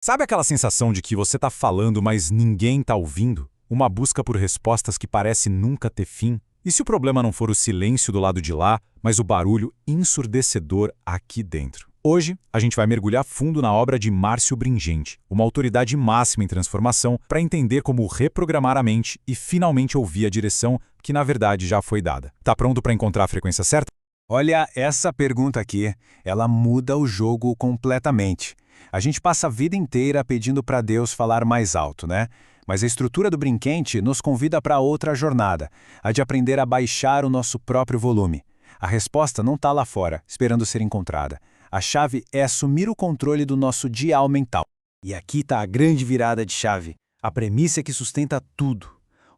Sabe aquela sensação de que você está falando, mas ninguém está ouvindo? Uma busca por respostas que parece nunca ter fim? E se o problema não for o silêncio do lado de lá, mas o barulho ensurdecedor aqui dentro? Hoje, a gente vai mergulhar fundo na obra de Márcio Bringente, uma autoridade máxima em transformação, para entender como reprogramar a mente e finalmente ouvir a direção que, na verdade, já foi dada. Tá pronto para encontrar a frequência certa? Olha, essa pergunta aqui, ela muda o jogo completamente. A gente passa a vida inteira pedindo para Deus falar mais alto, né? Mas a estrutura do Brinquente nos convida para outra jornada, a de aprender a baixar o nosso próprio volume. A resposta não está lá fora, esperando ser encontrada. A chave é assumir o controle do nosso dial mental. E aqui está a grande virada de chave, a premissa que sustenta tudo.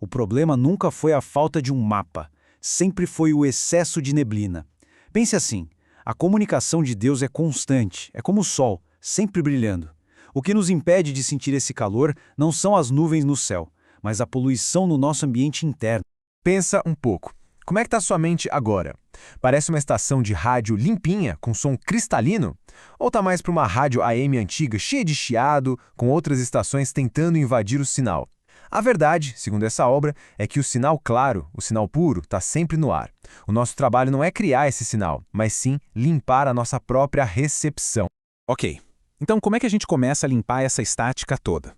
O problema nunca foi a falta de um mapa, sempre foi o excesso de neblina. Pense assim, a comunicação de Deus é constante, é como o sol, sempre brilhando. O que nos impede de sentir esse calor não são as nuvens no céu, mas a poluição no nosso ambiente interno. Pensa um pouco. Como é que está sua mente agora? Parece uma estação de rádio limpinha, com som cristalino? Ou está mais para uma rádio AM antiga, cheia de chiado, com outras estações tentando invadir o sinal? A verdade, segundo essa obra, é que o sinal claro, o sinal puro, está sempre no ar. O nosso trabalho não é criar esse sinal, mas sim limpar a nossa própria recepção. Ok, então como é que a gente começa a limpar essa estática toda?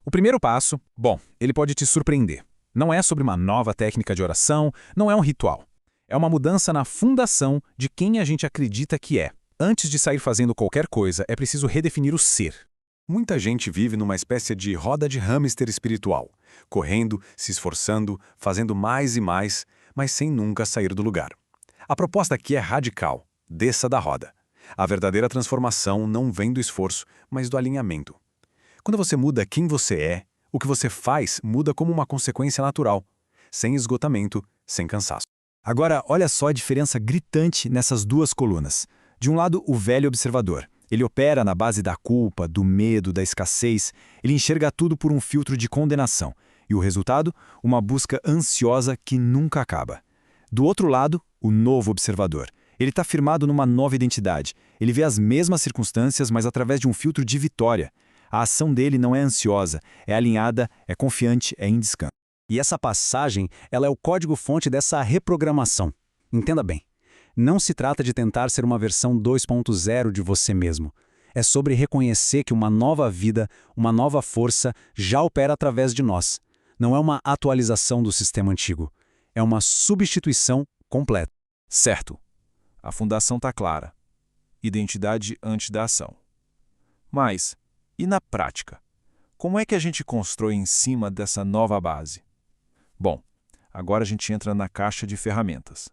O primeiro passo, ele pode te surpreender. Não é sobre uma nova técnica de oração, não é um ritual. É uma mudança na fundação de quem a gente acredita que é. Antes de sair fazendo qualquer coisa, é preciso redefinir o ser. Muita gente vive numa espécie de roda de hamster espiritual, correndo, se esforçando, fazendo mais e mais, mas sem nunca sair do lugar. A proposta aqui é radical. Desça da roda. A verdadeira transformação não vem do esforço, mas do alinhamento. Quando você muda quem você é, o que você faz muda como uma consequência natural, sem esgotamento, sem cansaço. Agora, olha só a diferença gritante nessas duas colunas. De um lado, o velho observador. Ele opera na base da culpa, do medo, da escassez. Ele enxerga tudo por um filtro de condenação. E o resultado? Uma busca ansiosa que nunca acaba. Do outro lado, o novo observador. Ele está firmado numa nova identidade. Ele vê as mesmas circunstâncias, mas através de um filtro de vitória. A ação dele não é ansiosa, é alinhada, é confiante, é em descanso. E essa passagem, ela é o código-fonte dessa reprogramação. Entenda bem. Não se trata de tentar ser uma versão 2.0 de você mesmo. É sobre reconhecer que uma nova vida, uma nova força já opera através de nós. Não é uma atualização do sistema antigo. É uma substituição completa. Certo. A fundação está clara. Identidade antes da ação. Mas, e na prática? Como é que a gente constrói em cima dessa nova base? Bom, agora a gente entra na caixa de ferramentas.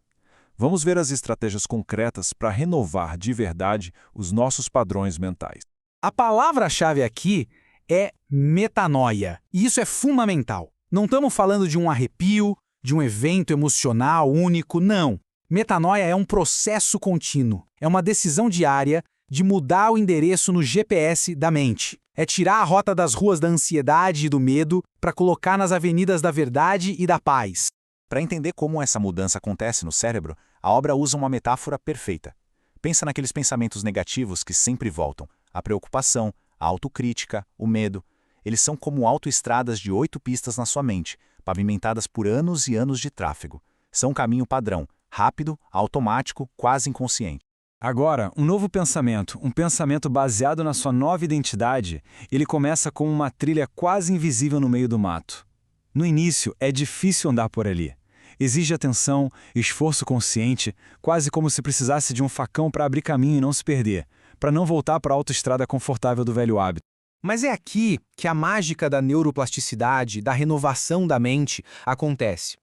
Vamos ver as estratégias concretas para renovar de verdade os nossos padrões mentais. A palavra-chave aqui é metanoia, e isso é fundamental. Não estamos falando de um arrepio, de um evento emocional único, não. Metanoia é um processo contínuo, é uma decisão diária de mudar o endereço no GPS da mente. É tirar a rota das ruas da ansiedade e do medo para colocar nas avenidas da verdade e da paz. Para entender como essa mudança acontece no cérebro, a obra usa uma metáfora perfeita. Pensa naqueles pensamentos negativos que sempre voltam. A preocupação, a autocrítica, o medo. Eles são como autoestradas de 8 pistas na sua mente, pavimentadas por anos e anos de tráfego. São um caminho padrão, rápido, automático, quase inconsciente. Agora, um novo pensamento, um pensamento baseado na sua nova identidade, ele começa com uma trilha quase invisível no meio do mato. No início, é difícil andar por ali. Exige atenção, esforço consciente, quase como se precisasse de um facão para abrir caminho e não se perder, para não voltar para a autoestrada confortável do velho hábito. Mas é aqui que a mágica da neuroplasticidade, da renovação da mente, acontece.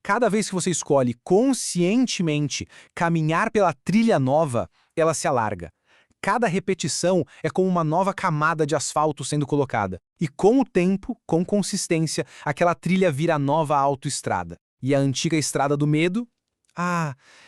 Cada vez que você escolhe conscientemente caminhar pela trilha nova, ela se alarga. Cada repetição é como uma nova camada de asfalto sendo colocada. E com o tempo, com consistência, aquela trilha vira a nova autoestrada. E a antiga estrada do medo?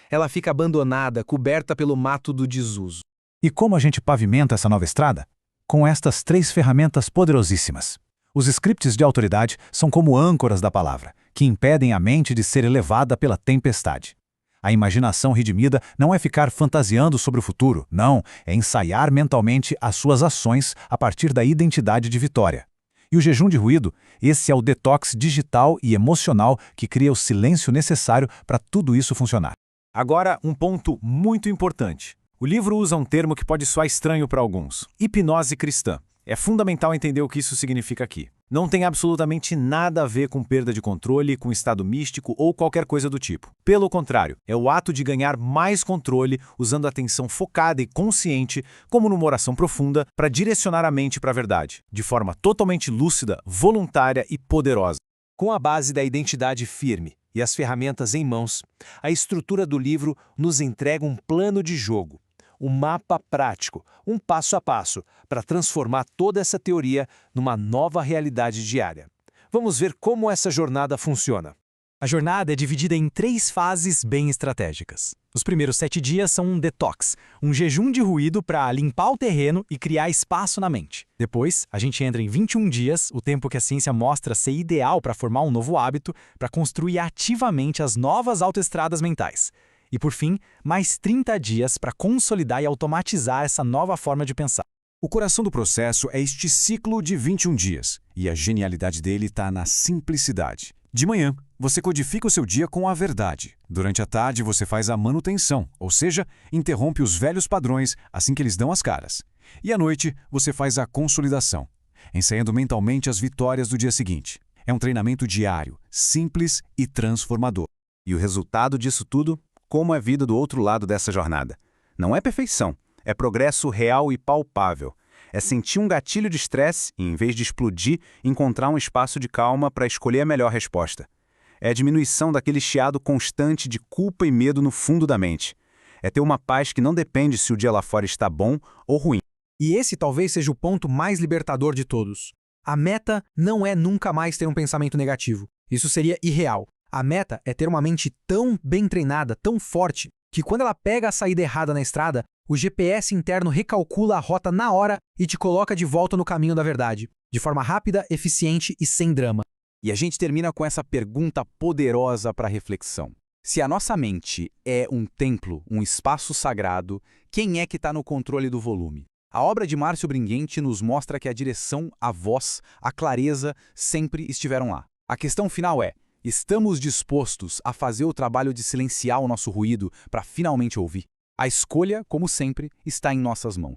Ela fica abandonada, coberta pelo mato do desuso. E como a gente pavimenta essa nova estrada? Com estas 3 ferramentas poderosíssimas. Os scripts de autoridade são como âncoras da palavra, que impedem a mente de ser elevada pela tempestade. A imaginação redimida não é ficar fantasiando sobre o futuro, não, é ensaiar mentalmente as suas ações a partir da identidade de vitória. E o jejum de ruído, esse é o detox digital e emocional que cria o silêncio necessário para tudo isso funcionar. Agora, um ponto muito importante. O livro usa um termo que pode soar estranho para alguns: hipnose cristã. É fundamental entender o que isso significa aqui. Não tem absolutamente nada a ver com perda de controle, com estado místico ou qualquer coisa do tipo. Pelo contrário, é o ato de ganhar mais controle usando a atenção focada e consciente, como numa oração profunda, para direcionar a mente para a verdade, de forma totalmente lúcida, voluntária e poderosa. Com a base da identidade firme e as ferramentas em mãos, a estrutura do livro nos entrega um plano de jogo, um mapa prático, um passo a passo, para transformar toda essa teoria numa nova realidade diária. Vamos ver como essa jornada funciona. A jornada é dividida em 3 fases bem estratégicas. Os primeiros 7 dias são um detox, um jejum de ruído para limpar o terreno e criar espaço na mente. Depois, a gente entra em 21 dias, o tempo que a ciência mostra ser ideal para formar um novo hábito, para construir ativamente as novas autoestradas mentais. E, por fim, mais 30 dias para consolidar e automatizar essa nova forma de pensar. O coração do processo é este ciclo de 21 dias, e a genialidade dele está na simplicidade. De manhã, você codifica o seu dia com a verdade. Durante a tarde, você faz a manutenção, ou seja, interrompe os velhos padrões assim que eles dão as caras. E à noite, você faz a consolidação, ensaiando mentalmente as vitórias do dia seguinte. É um treinamento diário, simples e transformador. E o resultado disso tudo? Como é a vida do outro lado dessa jornada? Não é perfeição, é progresso real e palpável. É sentir um gatilho de estresse e, em vez de explodir, encontrar um espaço de calma para escolher a melhor resposta. É a diminuição daquele chiado constante de culpa e medo no fundo da mente. É ter uma paz que não depende se o dia lá fora está bom ou ruim. E esse talvez seja o ponto mais libertador de todos. A meta não é nunca mais ter um pensamento negativo. Isso seria irreal. A meta é ter uma mente tão bem treinada, tão forte, que quando ela pega a saída errada na estrada, o GPS interno recalcula a rota na hora e te coloca de volta no caminho da verdade, de forma rápida, eficiente e sem drama. E a gente termina com essa pergunta poderosa para reflexão. Se a nossa mente é um templo, um espaço sagrado, quem é que está no controle do volume? A obra de Márcio Bringuente nos mostra que a direção, a voz, a clareza sempre estiveram lá. A questão final é: estamos dispostos a fazer o trabalho de silenciar o nosso ruído para finalmente ouvir? A escolha, como sempre, está em nossas mãos.